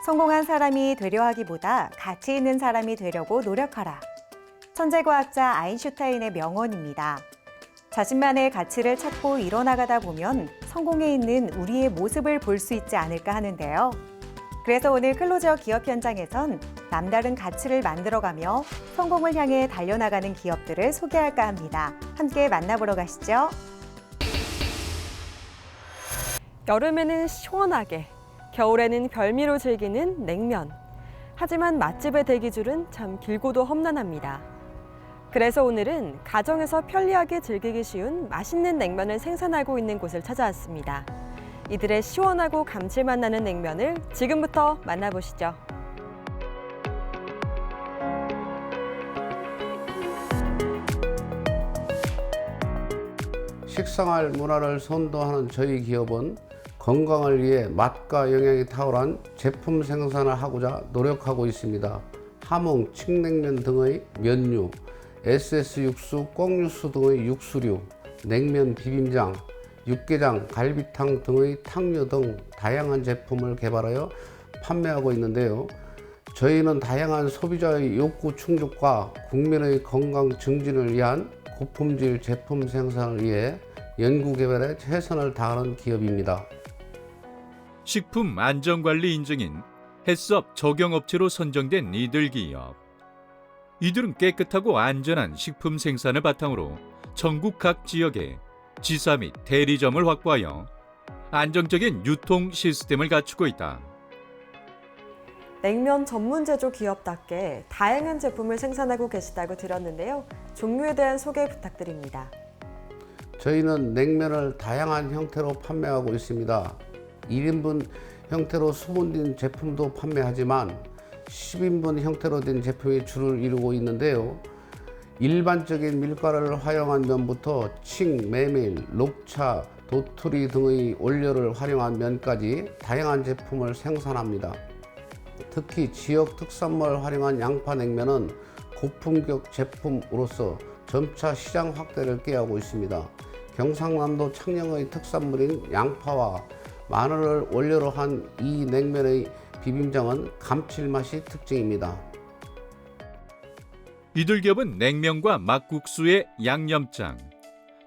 성공한 사람이 되려 하기보다 가치 있는 사람이 되려고 노력하라. 천재과학자 아인슈타인의 명언입니다. 자신만의 가치를 찾고 이뤄나가다 보면 성공에 있는 우리의 모습을 볼 수 있지 않을까 하는데요. 그래서 오늘 클로저 기업 현장에선 남다른 가치를 만들어가며 성공을 향해 달려나가는 기업들을 소개할까 합니다. 함께 만나보러 가시죠. 여름에는 시원하게, 겨울에는 별미로 즐기는 냉면. 하지만 맛집의 대기줄은 참 길고도 험난합니다. 그래서 오늘은 가정에서 편리하게 즐기기 쉬운 맛있는 냉면을 생산하고 있는 곳을 찾아왔습니다. 이들의 시원하고 감칠맛 나는 냉면을 지금부터 만나보시죠. 식생활 문화를 선도하는 저희 기업은 건강을 위해 맛과 영양이 탁월한 제품 생산을 하고자 노력하고 있습니다. 함흥, 칡냉면 등의 면류, SS 육수, 꽁육수 등의 육수류, 냉면 비빔장, 육개장, 갈비탕 등의 탕류 등 다양한 제품을 개발하여 판매하고 있는데요. 저희는 다양한 소비자의 욕구 충족과 국민의 건강 증진을 위한 고품질 제품 생산을 위해 연구개발에 최선을 다하는 기업입니다. 식품 안전관리 인증인 햇섭 적용업체로 선정된 이들 기업. 이들은 깨끗하고 안전한 식품 생산을 바탕으로 전국 각 지역에 지사 및 대리점을 확보하여 안정적인 유통 시스템을 갖추고 있다. 냉면 전문 제조 기업답게 다양한 제품을 생산하고 계시다고 들었는데요. 종류에 대한 소개 부탁드립니다. 저희는 냉면을 다양한 형태로 판매하고 있습니다. 1인분 형태로 소분된 제품도 판매하지만 10인분 형태로 된 제품이 주를 이루고 있는데요. 일반적인 밀가루를 활용한 면부터 칡, 메밀, 녹차, 도토리 등의 원료를 활용한 면까지 다양한 제품을 생산합니다. 특히 지역 특산물을 활용한 양파냉면은 고품격 제품으로서 점차 시장 확대를 꾀하고 있습니다. 경상남도 창녕의 특산물인 양파와 마늘을 원료로 한 이 냉면의 비빔장은 감칠맛이 특징입니다. 이들 기업은 냉면과 막국수의 양념장,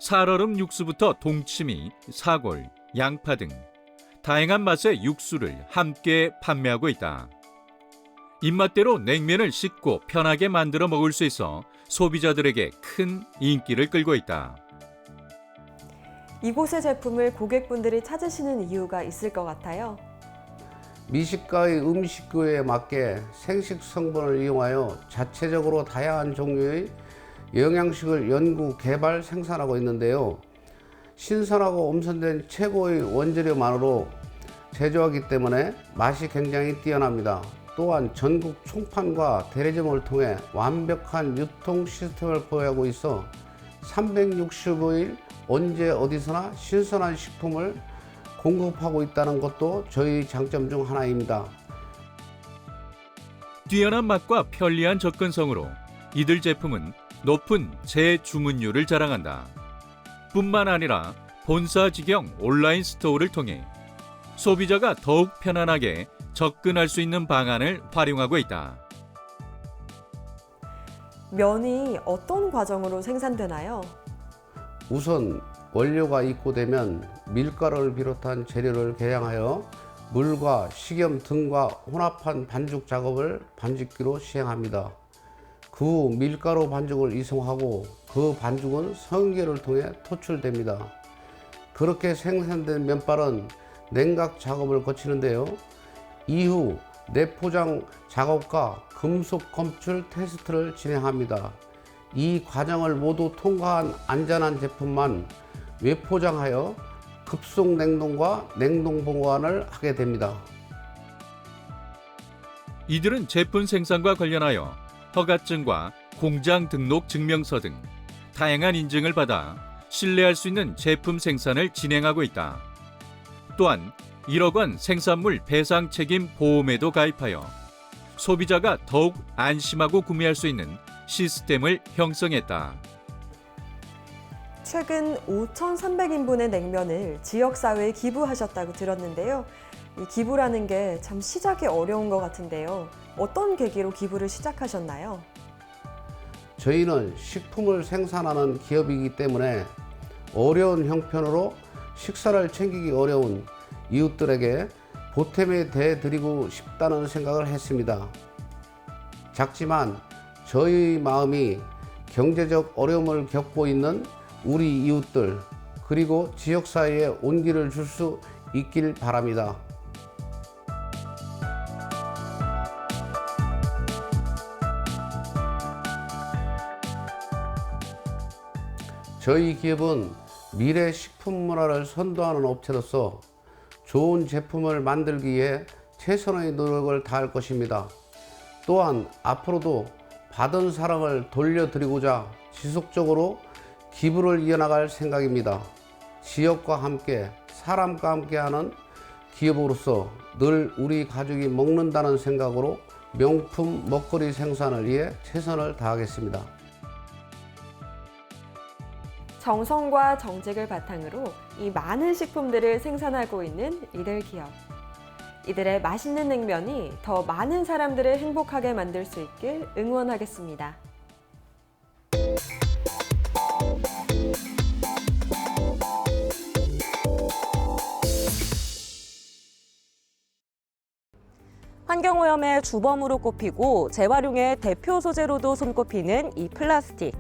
살얼음 육수부터 동치미, 사골, 양파 등 다양한 맛의 육수를 함께 판매하고 있다. 입맛대로 냉면을 쉽고 편하게 만들어 먹을 수 있어 소비자들에게 큰 인기를 끌고 있다. 이곳의 제품을 고객분들이 찾으시는 이유가 있을 것 같아요. 미식가의 음식교에 맞게 생식 성분을 이용하여 자체적으로 다양한 종류의 영양식을 연구, 개발, 생산하고 있는데요. 신선하고 엄선된 최고의 원재료만으로 제조하기 때문에 맛이 굉장히 뛰어납니다. 또한 전국 총판과 대리점을 통해 완벽한 유통 시스템을 보유하고 있어 365일 언제 어디서나 신선한 식품을 공급하고 있다는 것도 저희 장점 중 하나입니다. 뛰어난 맛과 편리한 접근성으로 이들 제품은 높은 재주문율을 자랑한다. 뿐만 아니라 본사 직영 온라인 스토어를 통해 소비자가 더욱 편안하게 접근할 수 있는 방안을 활용하고 있다. 면이 어떤 과정으로 생산되나요? 우선 원료가 입고되면 밀가루를 비롯한 재료를 개량하여 물과 식염 등과 혼합한 반죽 작업을 반죽기로 시행합니다. 그 후 밀가루 반죽을 이송하고 그 반죽은 성기를 통해 토출됩니다. 그렇게 생산된 면발은 냉각 작업을 거치는데요. 이후 내포장 작업과 금속 검출 테스트를 진행합니다. 이 과정을 모두 통과한 안전한 제품만 외포장하여 급속 냉동과 냉동 보관을 하게 됩니다. 이들은 제품 생산과 관련하여 허가증과 공장 등록 증명서 등 다양한 인증을 받아 신뢰할 수 있는 제품 생산을 진행하고 있다. 또한 1억 원 생산물 배상 책임 보험에도 가입하여 소비자가 더욱 안심하고 구매할 수 있는 시스템을 형성했다. 최근 5,300인분의 냉면을 지역사회에 기부하셨다고 들었는데요. 이 기부라는 게 참 시작이 어려운 것 같은데요. 어떤 계기로 기부를 시작하셨나요? 저희는 식품을 생산하는 기업이기 때문에 어려운 형편으로 식사를 챙기기 어려운 이웃들에게 보탬이 되어드리고 싶다는 생각을 했습니다. 작지만 저희 마음이 경제적 어려움을 겪고 있는 우리 이웃들 그리고 지역사회에 온기를 줄 수 있길 바랍니다. 저희 기업은 미래 식품 문화를 선도하는 업체로서 좋은 제품을 만들기 위해 최선의 노력을 다할 것입니다. 또한 앞으로도 받은 사랑을 돌려드리고자 지속적으로 기부를 이어나갈 생각입니다. 지역과 함께 사람과 함께하는 기업으로서 늘 우리 가족이 먹는다는 생각으로 명품 먹거리 생산을 위해 최선을 다하겠습니다. 정성과 정직을 바탕으로 이 많은 식품들을 생산하고 있는 이들 기업. 이들의 맛있는 냉면이 더 많은 사람들을 행복하게 만들 수 있길 응원하겠습니다. 환경오염의 주범으로 꼽히고 재활용의 대표 소재로도 손꼽히는 이 플라스틱.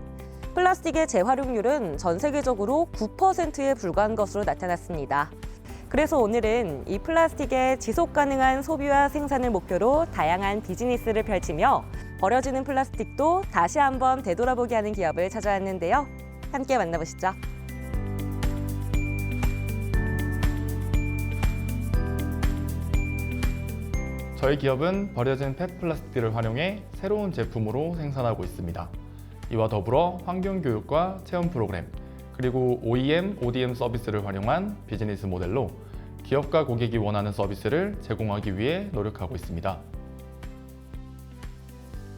플라스틱의 재활용률은 전 세계적으로 9%에 불과한 것으로 나타났습니다. 그래서 오늘은 이 플라스틱의 지속 가능한 소비와 생산을 목표로 다양한 비즈니스를 펼치며 버려지는 플라스틱도 다시 한번 되돌아보게 하는 기업을 찾아왔는데요. 함께 만나보시죠. 저희 기업은 버려진 펫 플라스틱을 활용해 새로운 제품으로 생산하고 있습니다. 이와 더불어 환경교육과 체험 프로그램, 그리고 OEM, ODM 서비스를 활용한 비즈니스 모델로 기업과 고객이 원하는 서비스를 제공하기 위해 노력하고 있습니다.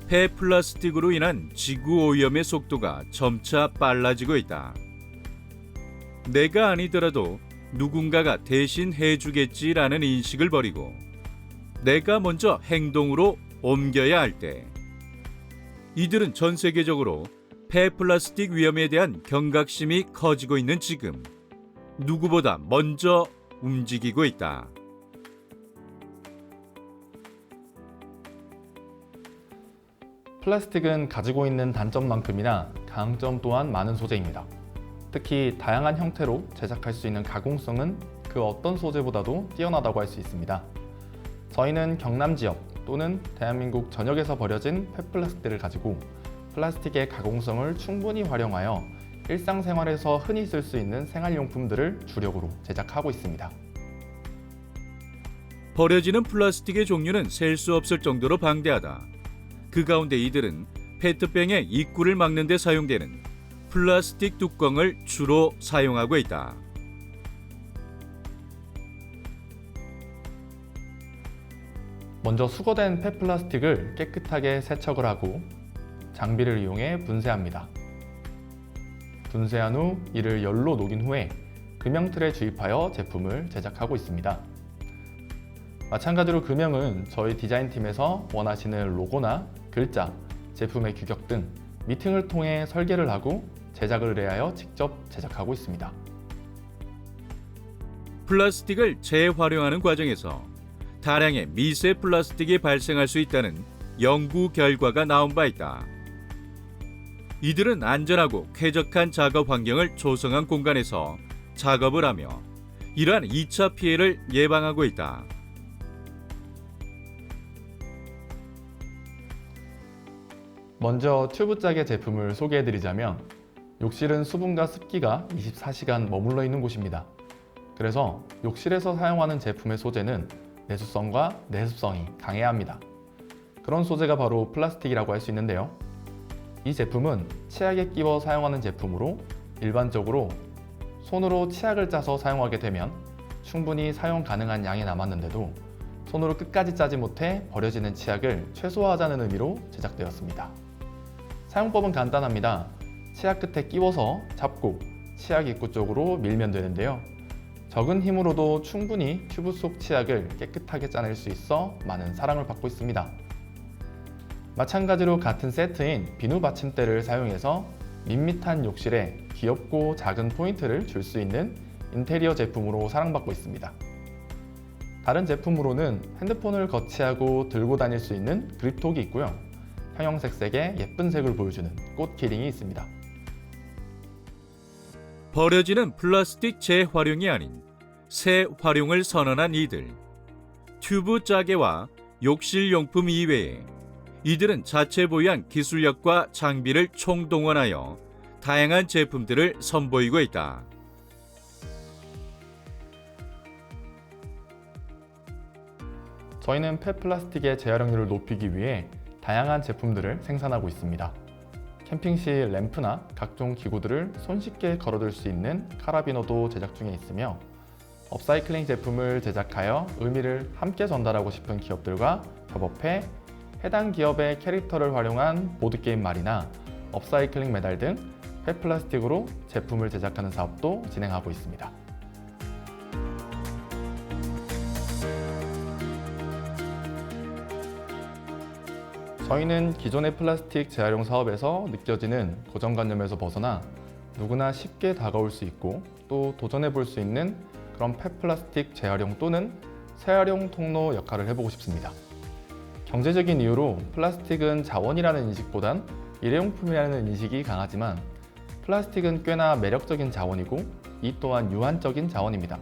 폐플라스틱으로 인한 지구 오염의 속도가 점차 빨라지고 있다. 내가 아니더라도 누군가가 대신 해주겠지라는 인식을 버리고 내가 먼저 행동으로 옮겨야 할 때, 이들은 전 세계적으로 폐플라스틱 위험에 대한 경각심이 커지고 있는 지금 누구보다 먼저 움직이고 있다. 플라스틱은 가지고 있는 단점만큼이나 강점 또한 많은 소재입니다. 특히 다양한 형태로 제작할 수 있는 가공성은 그 어떤 소재보다도 뛰어나다고 할 수 있습니다. 저희는 경남 지역 또는 대한민국 전역에서 버려진 폐플라스틱들을 가지고 플라스틱의 가공성을 충분히 활용하여 일상생활에서 흔히 쓸 수 있는 생활용품들을 주력으로 제작하고 있습니다. 버려지는 플라스틱의 종류는 셀 수 없을 정도로 방대하다. 그 가운데 이들은 페트병의 입구를 막는 데 사용되는 플라스틱 뚜껑을 주로 사용하고 있다. 먼저 수거된 폐플라스틱을 깨끗하게 세척을 하고 장비를 이용해 분쇄합니다. 분쇄한 후 이를 열로 녹인 후에 금형틀에 주입하여 제품을 제작하고 있습니다. 마찬가지로 금형은 저희 디자인팀에서 원하시는 로고나 글자, 제품의 규격 등 미팅을 통해 설계를 하고 제작을 의뢰하여 직접 제작하고 있습니다. 플라스틱을 재활용하는 과정에서 다량의 미세 플라스틱이 발생할 수 있다는 연구 결과가 나온 바 있다. 이들은 안전하고 쾌적한 작업 환경을 조성한 공간에서 작업을 하며 이러한 2차 피해를 예방하고 있다. 먼저 튜브짝의 제품을 소개해드리자면 욕실은 수분과 습기가 24시간 머물러 있는 곳입니다. 그래서 욕실에서 사용하는 제품의 소재는 내수성과 내습성이 강해야 합니다. 그런 소재가 바로 플라스틱이라고 할 수 있는데요. 이 제품은 치약에 끼워 사용하는 제품으로 일반적으로 손으로 치약을 짜서 사용하게 되면 충분히 사용 가능한 양이 남았는데도 손으로 끝까지 짜지 못해 버려지는 치약을 최소화하자는 의미로 제작되었습니다. 사용법은 간단합니다. 치약 끝에 끼워서 잡고 치약 입구 쪽으로 밀면 되는데요. 적은 힘으로도 충분히 튜브 속 치약을 깨끗하게 짜낼 수 있어 많은 사랑을 받고 있습니다. 마찬가지로 같은 세트인 비누 받침대를 사용해서 밋밋한 욕실에 귀엽고 작은 포인트를 줄 수 있는 인테리어 제품으로 사랑받고 있습니다. 다른 제품으로는 핸드폰을 거치하고 들고 다닐 수 있는 그립톡이 있고요. 형형색색의 예쁜 색을 보여주는 꽃 키링이 있습니다. 버려지는 플라스틱 재활용이 아닌 새 활용을 선언한 이들. 튜브 짜개와 욕실용품 이외에 이들은 자체 보유한 기술력과 장비를 총동원하여 다양한 제품들을 선보이고 있다. 저희는 폐플라스틱의 재활용률을 높이기 위해 다양한 제품들을 생산하고 있습니다. 캠핑 시 램프나 각종 기구들을 손쉽게 걸어둘 수 있는 카라비너도 제작 중에 있으며 업사이클링 제품을 제작하여 의미를 함께 전달하고 싶은 기업들과 협업해 해당 기업의 캐릭터를 활용한 보드게임 말이나 업사이클링 메달 등 폐플라스틱으로 제품을 제작하는 사업도 진행하고 있습니다. 저희는 기존의 플라스틱 재활용 사업에서 느껴지는 고정관념에서 벗어나 누구나 쉽게 다가올 수 있고 또 도전해 볼 수 있는 그런 폐플라스틱 재활용 또는 재활용 통로 역할을 해보고 싶습니다. 경제적인 이유로 플라스틱은 자원이라는 인식보단 일회용품이라는 인식이 강하지만 플라스틱은 꽤나 매력적인 자원이고 이 또한 유한적인 자원입니다.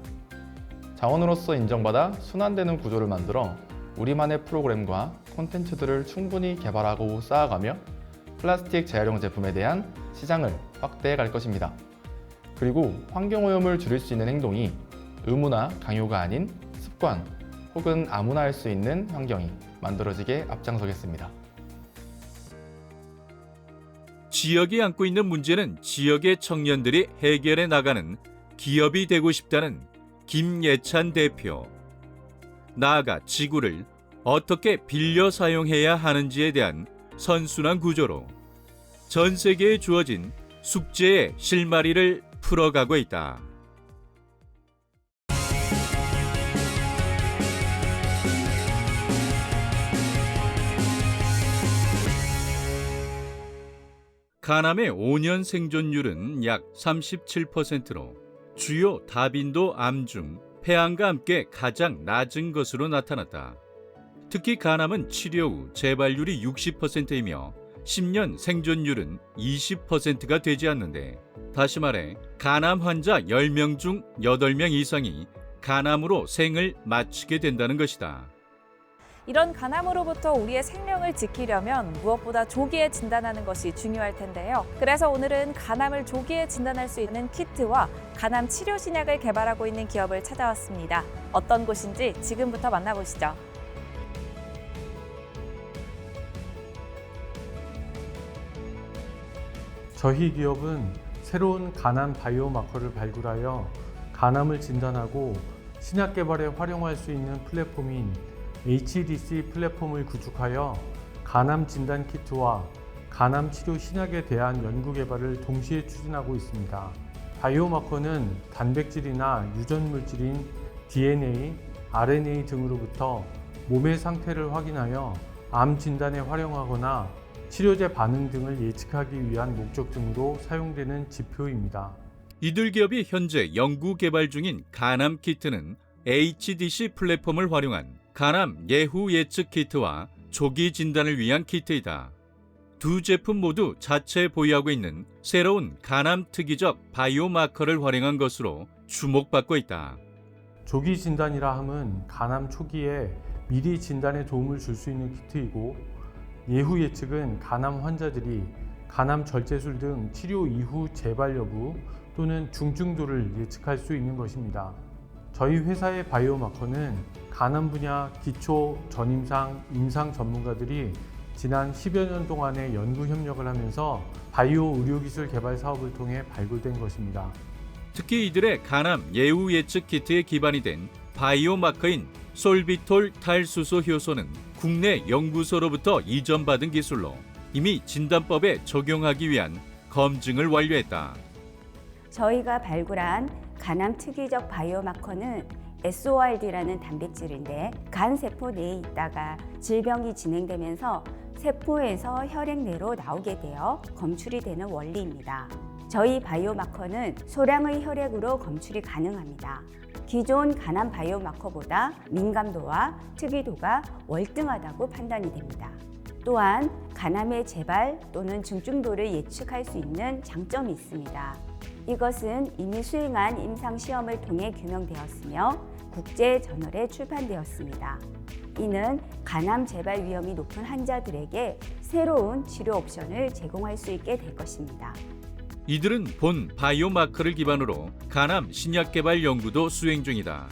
자원으로서 인정받아 순환되는 구조를 만들어 우리만의 프로그램과 콘텐츠들을 충분히 개발하고 쌓아가며 플라스틱 재활용 제품에 대한 시장을 확대해 갈 것입니다. 그리고 환경오염을 줄일 수 있는 행동이 의무나 강요가 아닌 습관 혹은 아무나 할 수 있는 환경이 만들어지게 앞장서겠습니다. 지역이 안고 있는 문제는 지역의 청년들이 해결해 나가는 기업이 되고 싶다는 김예찬 대표. 나아가 지구를 어떻게 빌려 사용해야 하는지에 대한 선순환 구조로 전 세계에 주어진 숙제의 실마리를 풀어가고 있다. 가남의 5년 생존율은 약 37%로 주요 다빈도 암 중 폐암과 함께 가장 낮은 것으로 나타났다. 특히 가남은 치료 후 재발률이 60%이며 10년 생존율은 20%가 되지 않는데, 다시 말해 가남 환자 10명 중 8명 이상이 가남으로 생을 마치게 된다는 것이다. 이런 간암으로부터 우리의 생명을 지키려면 무엇보다 조기에 진단하는 것이 중요할 텐데요. 그래서 오늘은 간암을 조기에 진단할 수 있는 키트와 간암 치료 신약을 개발하고 있는 기업을 찾아왔습니다. 어떤 곳인지 지금부터 만나보시죠. 저희 기업은 새로운 간암 바이오마커를 발굴하여 간암을 진단하고 신약 개발에 활용할 수 있는 플랫폼인 HDC 플랫폼을 구축하여 간암 진단 키트와 간암 치료 신약에 대한 연구 개발을 동시에 추진하고 있습니다. 바이오마커는 단백질이나 유전 물질인 DNA, RNA 등으로부터 몸의 상태를 확인하여 암 진단에 활용하거나 치료제 반응 등을 예측하기 위한 목적 등으로 사용되는 지표입니다. 이들 기업이 현재 연구 개발 중인 간암 키트는 HDC 플랫폼을 활용한 간암 예후 예측 키트와 조기 진단을 위한 키트이다. 두 제품 모두 자체 보유하고 있는 새로운 간암 특이적 바이오마커를 활용한 것으로 주목받고 있다. 조기 진단이라 함은 간암 초기에 미리 진단에 도움을 줄 수 있는 키트이고, 예후 예측은 간암 환자들이 간암 절제술 등 치료 이후 재발 여부 또는 중증도를 예측할 수 있는 것입니다. 저희 회사의 바이오마커는 간암 분야 기초, 전임상, 임상 전문가들이 지난 10여 년 동안의 연구 협력을 하면서 바이오 의료기술 개발 사업을 통해 발굴된 것입니다. 특히 이들의 간암 예후 예측 키트에 기반이 된 바이오마커인 솔비톨 탈수소 효소는 국내 연구소로부터 이전받은 기술로 이미 진단법에 적용하기 위한 검증을 완료했다. 저희가 발굴한 간암 특이적 바이오마커는 SORD라는 단백질인데 간 세포 내에 있다가 질병이 진행되면서 세포에서 혈액 내로 나오게 되어 검출이 되는 원리입니다. 저희 바이오마커는 소량의 혈액으로 검출이 가능합니다. 기존 간암 바이오마커보다 민감도와 특이도가 월등하다고 판단이 됩니다. 또한 간암의 재발 또는 중증도를 예측할 수 있는 장점이 있습니다. 이것은 이미 수행한 임상시험을 통해 규명되었으며 국제저널에 출판되었습니다. 이는 간암 재발 위험이 높은 환자들에게 새로운 치료 옵션을 제공할 수 있게 될 것입니다. 이들은 본 바이오마커를 기반으로 간암 신약 개발 연구도 수행 중이다.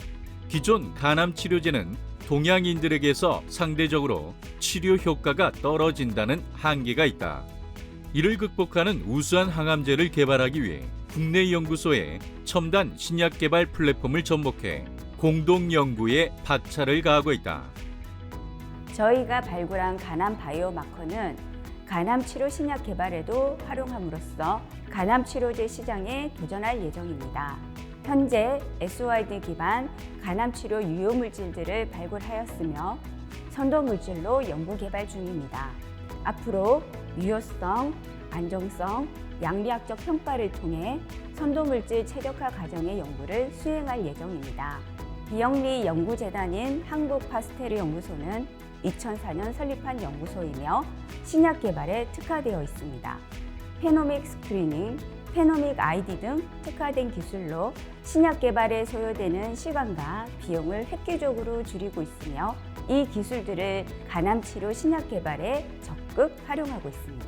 기존 간암 치료제는 동양인들에게서 상대적으로 치료 효과가 떨어진다는 한계가 있다. 이를 극복하는 우수한 항암제를 개발하기 위해 국내 연구소에 첨단 신약 개발 플랫폼을 접목해 공동 연구에 박차를 가하고 있다. 저희가 발굴한 간암 바이오마커는 간암 치료 신약 개발에도 활용함으로써 간암 치료제 시장에 도전할 예정입니다. 현재 SORD 기반 간암 치료 유효 물질들을 발굴하였으며 선도 물질로 연구 개발 중입니다. 앞으로 유효성, 안정성, 양리학적 평가를 통해 선도 물질 최적화 과정의 연구를 수행할 예정입니다. 비영리 연구재단인 한국파스테르 연구소는 2004년 설립한 연구소이며 신약 개발에 특화되어 있습니다. 페노믹 스크리닝, 페노믹 ID 등 특화된 기술로 신약 개발에 소요되는 시간과 비용을 획기적으로 줄이고 있으며 이 기술들을 간암 치료 신약 개발에 적극 활용하고 있습니다.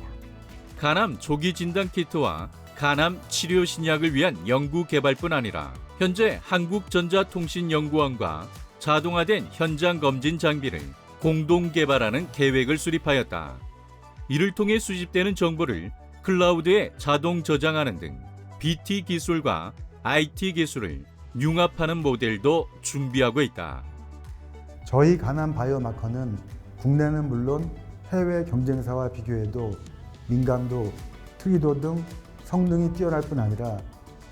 간암 조기 진단 키트와 간암 치료 신약을 위한 연구 개발뿐 아니라 현재 한국전자통신연구원과 자동화된 현장 검진 장비를 공동 개발하는 계획을 수립하였다. 이를 통해 수집되는 정보를 클라우드에 자동 저장하는 등 BT 기술과 IT 기술을 융합하는 모델도 준비하고 있다. 저희 간암 바이오마커는 국내는 물론 해외 경쟁사와 비교해도 민감도, 특이도 등 성능이 뛰어날 뿐 아니라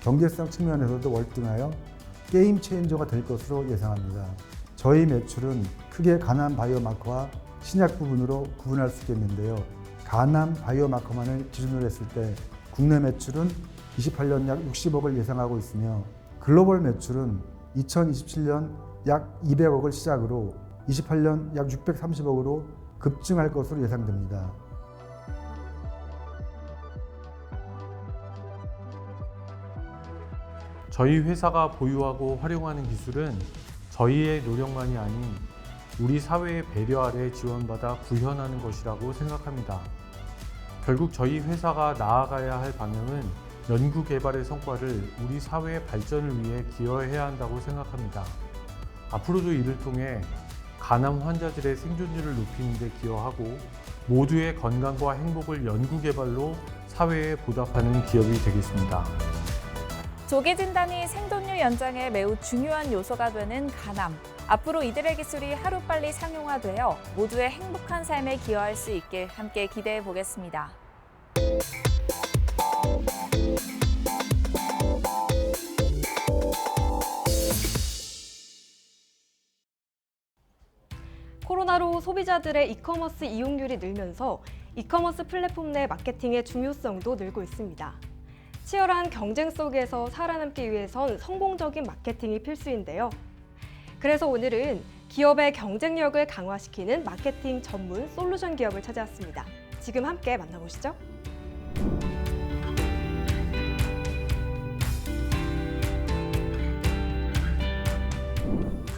경제성 측면에서도 월등하여 게임 체인저가 될 것으로 예상합니다. 저희 매출은 크게 간암 바이오마커와 신약 부분으로 구분할 수 있겠는데요. 간암 바이오마커만을 기준으로 했을 때 국내 매출은 28년 약 60억을 예상하고 있으며 글로벌 매출은 2027년 약 200억을 시작으로 28년 약 630억으로 급증할 것으로 예상됩니다. 저희 회사가 보유하고 활용하는 기술은 저희의 노력만이 아닌 우리 사회의 배려 아래 지원받아 구현하는 것이라고 생각합니다. 결국 저희 회사가 나아가야 할 방향은 연구 개발의 성과를 우리 사회의 발전을 위해 기여해야 한다고 생각합니다. 앞으로도 이를 통해 간암 환자들의 생존율을 높이는 데 기여하고 모두의 건강과 행복을 연구 개발로 사회에 보답하는 기업이 되겠습니다. 조기 진단이 생존율 연장에 매우 중요한 요소가 되는 간암. 앞으로 이들의 기술이 하루빨리 상용화되어 모두의 행복한 삶에 기여할 수 있길 함께 기대해 보겠습니다. 코로나로 소비자들의 이커머스 이용률이 늘면서 이커머스 플랫폼 내 마케팅의 중요성도 늘고 있습니다. 치열한 경쟁 속에서 살아남기 위해선 성공적인 마케팅이 필수인데요. 그래서 오늘은 기업의 경쟁력을 강화시키는 마케팅 전문 솔루션 기업을 찾아왔습니다. 지금 함께 만나보시죠.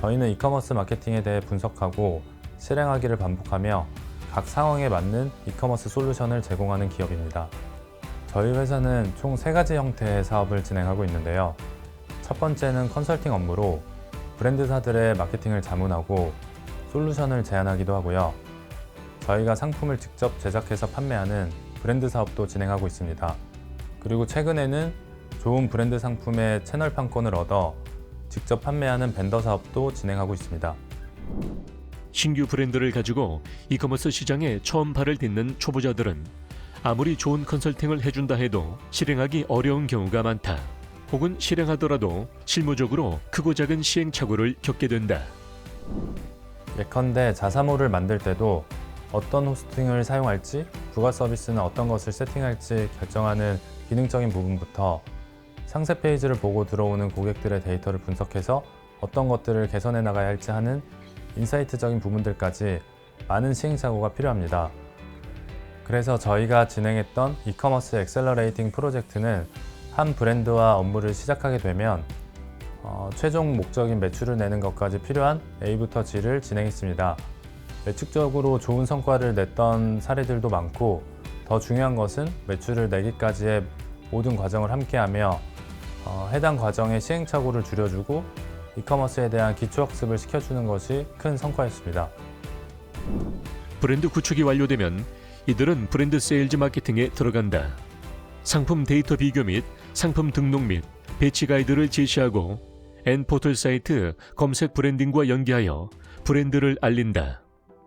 저희는 이커머스 마케팅에 대해 분석하고 실행하기를 반복하며 각 상황에 맞는 이커머스 솔루션을 제공하는 기업입니다. 저희 회사는 총 3가지 형태의 사업을 진행하고 있는데요. 첫 번째는 컨설팅 업무로 브랜드사들의 마케팅을 자문하고 솔루션을 제안하기도 하고요. 저희가 상품을 직접 제작해서 판매하는 브랜드 사업도 진행하고 있습니다. 그리고 최근에는 좋은 브랜드 상품의 채널 판권을 얻어 직접 판매하는 벤더 사업도 진행하고 있습니다. 신규 브랜드를 가지고 이커머스 시장에 처음 발을 딛는 초보자들은 아무리 좋은 컨설팅을 해준다 해도 실행하기 어려운 경우가 많다. 혹은 실행하더라도 실무적으로 크고 작은 시행착오를 겪게 된다. 예컨대 자사모를 만들 때도 어떤 호스팅을 사용할지, 부가 서비스는 어떤 것을 세팅할지 결정하는 기능적인 부분부터 상세 페이지를 보고 들어오는 고객들의 데이터를 분석해서 어떤 것들을 개선해 나가야 할지 하는 인사이트적인 부분들까지 많은 시행착오가 필요합니다. 그래서 저희가 진행했던 이커머스 엑셀러레이팅 프로젝트는 한 브랜드와 업무를 시작하게 되면 최종 목적인 매출을 내는 것까지 필요한 A부터 G를 진행했습니다. 매축적으로 좋은 성과를 냈던 사례들도 많고, 더 중요한 것은 매출을 내기까지의 모든 과정을 함께하며 해당 과정의 시행착오를 줄여주고 이커머스에 대한 기초학습을 시켜주는 것이 큰 성과였습니다. 브랜드 구축이 완료되면 이들은 브랜드 세일즈 마케팅에 들어간다. 상품 데이터 비교 및 상품 등록 및 배치 가이드를 제시하고 N포털 사이트 검색 브랜딩과 연계하여 브랜드를 알린다.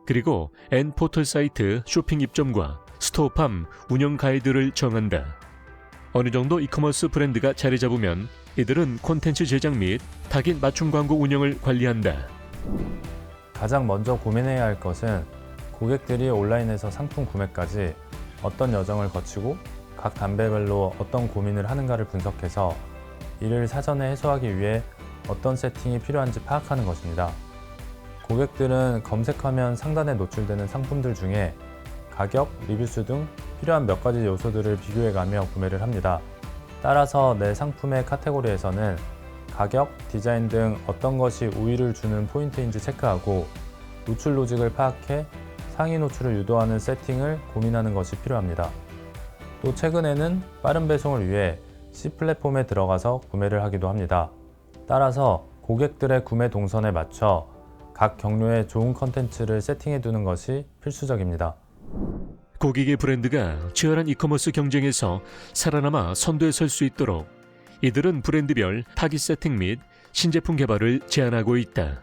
그리고 N포털 사이트 쇼핑 입점과 스토어팜 운영 가이드를 정한다. 어느 정도 이커머스 브랜드가 자리 잡으면 이들은 콘텐츠 제작 및 타깃 맞춤 광고 운영을 관리한다. 가장 먼저 고민해야 할 것은 고객들이 온라인에서 상품 구매까지 어떤 여정을 거치고 각 단계별로 어떤 고민을 하는가를 분석해서 이를 사전에 해소하기 위해 어떤 세팅이 필요한지 파악하는 것입니다. 고객들은 검색하면 상단에 노출되는 상품들 중에 가격, 리뷰수 등 필요한 몇 가지 요소들을 비교해가며 구매를 합니다. 따라서 내 상품의 카테고리에서는 가격, 디자인 등 어떤 것이 우위를 주는 포인트인지 체크하고 노출 로직을 파악해 상위 노출을 유도하는 세팅을 고민하는 것이 필요합니다. 또 최근에는 빠른 배송을 위해 C 플랫폼에 들어가서 구매를 하기도 합니다. 따라서 고객들의 구매 동선에 맞춰 각 경로에 좋은 컨텐츠를 세팅해 두는 것이 필수적입니다. 고객의 브랜드가 치열한 이커머스 경쟁에서 살아남아 선두에 설 수 있도록 이들은 브랜드별 타깃 세팅 및 신제품 개발을 제안하고 있다.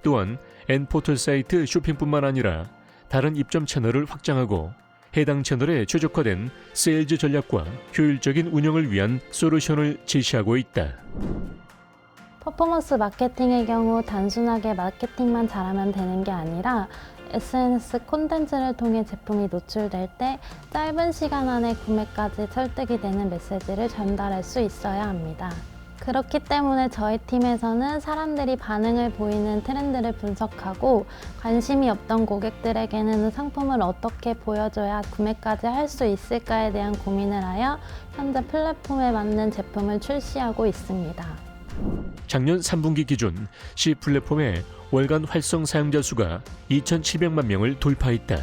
또한 N포털 사이트 쇼핑뿐만 아니라 다른 입점 채널을 확장하고 해당 채널에 최적화된 세일즈 전략과 효율적인 운영을 위한 솔루션을 제시하고 있다. 퍼포먼스 마케팅의 경우 단순하게 마케팅만 잘하면 되는 게 아니라 SNS 콘텐츠를 통해 제품이 노출될 때 짧은 시간 안에 구매까지 설득이 되는 메시지를 전달할 수 있어야 합니다. 그렇기 때문에 저희 팀에서는 사람들이 반응을 보이는 트렌드를 분석하고 관심이 없던 고객들에게는 상품을 어떻게 보여줘야 구매까지 할 수 있을까에 대한 고민을 하여 현재 플랫폼에 맞는 제품을 출시하고 있습니다. 작년 3분기 기준 C 플랫폼의 월간 활성 사용자 수가 2,700만 명을 돌파했다.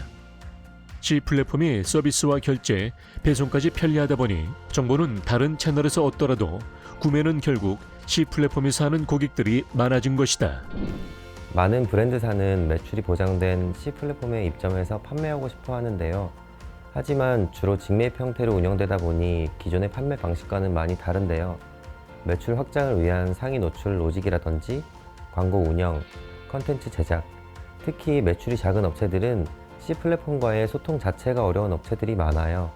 C 플랫폼이 서비스와 결제, 배송까지 편리하다 보니 정보는 다른 채널에서 얻더라도 구매는 결국 C 플랫폼에서 하는 고객들이 많아진 것이다. 많은 브랜드사는 매출이 보장된 C 플랫폼에 입점해서 판매하고 싶어 하는데요. 하지만 주로 직매입 형태로 운영되다 보니 기존의 판매 방식과는 많이 다른데요. 매출 확장을 위한 상위 노출 로직이라든지 광고 운영, 컨텐츠 제작, 특히 매출이 작은 업체들은 C 플랫폼과의 소통 자체가 어려운 업체들이 많아요.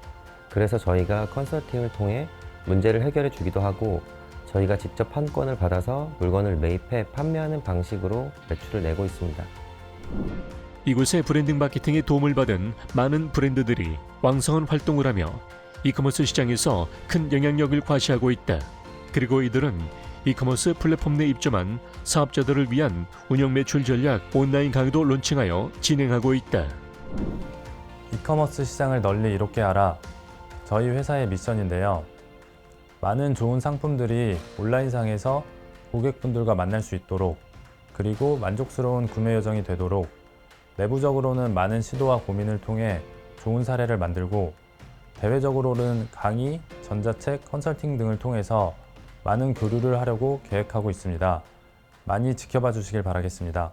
그래서 저희가 컨설팅을 통해 문제를 해결해 주기도 하고 저희가 직접 판권을 받아서 물건을 매입해 판매하는 방식으로 매출을 내고 있습니다. 이곳의 브랜딩 마케팅에 도움을 받은 많은 브랜드들이 왕성한 활동을 하며 이커머스 시장에서 큰 영향력을 과시하고 있다. 그리고 이들은 이커머스 플랫폼 내 입점한 사업자들을 위한 운영 매출 전략 온라인 강의도 론칭하여 진행하고 있다. 이커머스 시장을 널리 이롭게 하라. 저희 회사의 미션인데요. 많은 좋은 상품들이 온라인상에서 고객분들과 만날 수 있도록, 그리고 만족스러운 구매 여정이 되도록 내부적으로는 많은 시도와 고민을 통해 좋은 사례를 만들고, 대외적으로는 강의, 전자책, 컨설팅 등을 통해서 많은 교류를 하려고 계획하고 있습니다. 많이 지켜봐 주시길 바라겠습니다.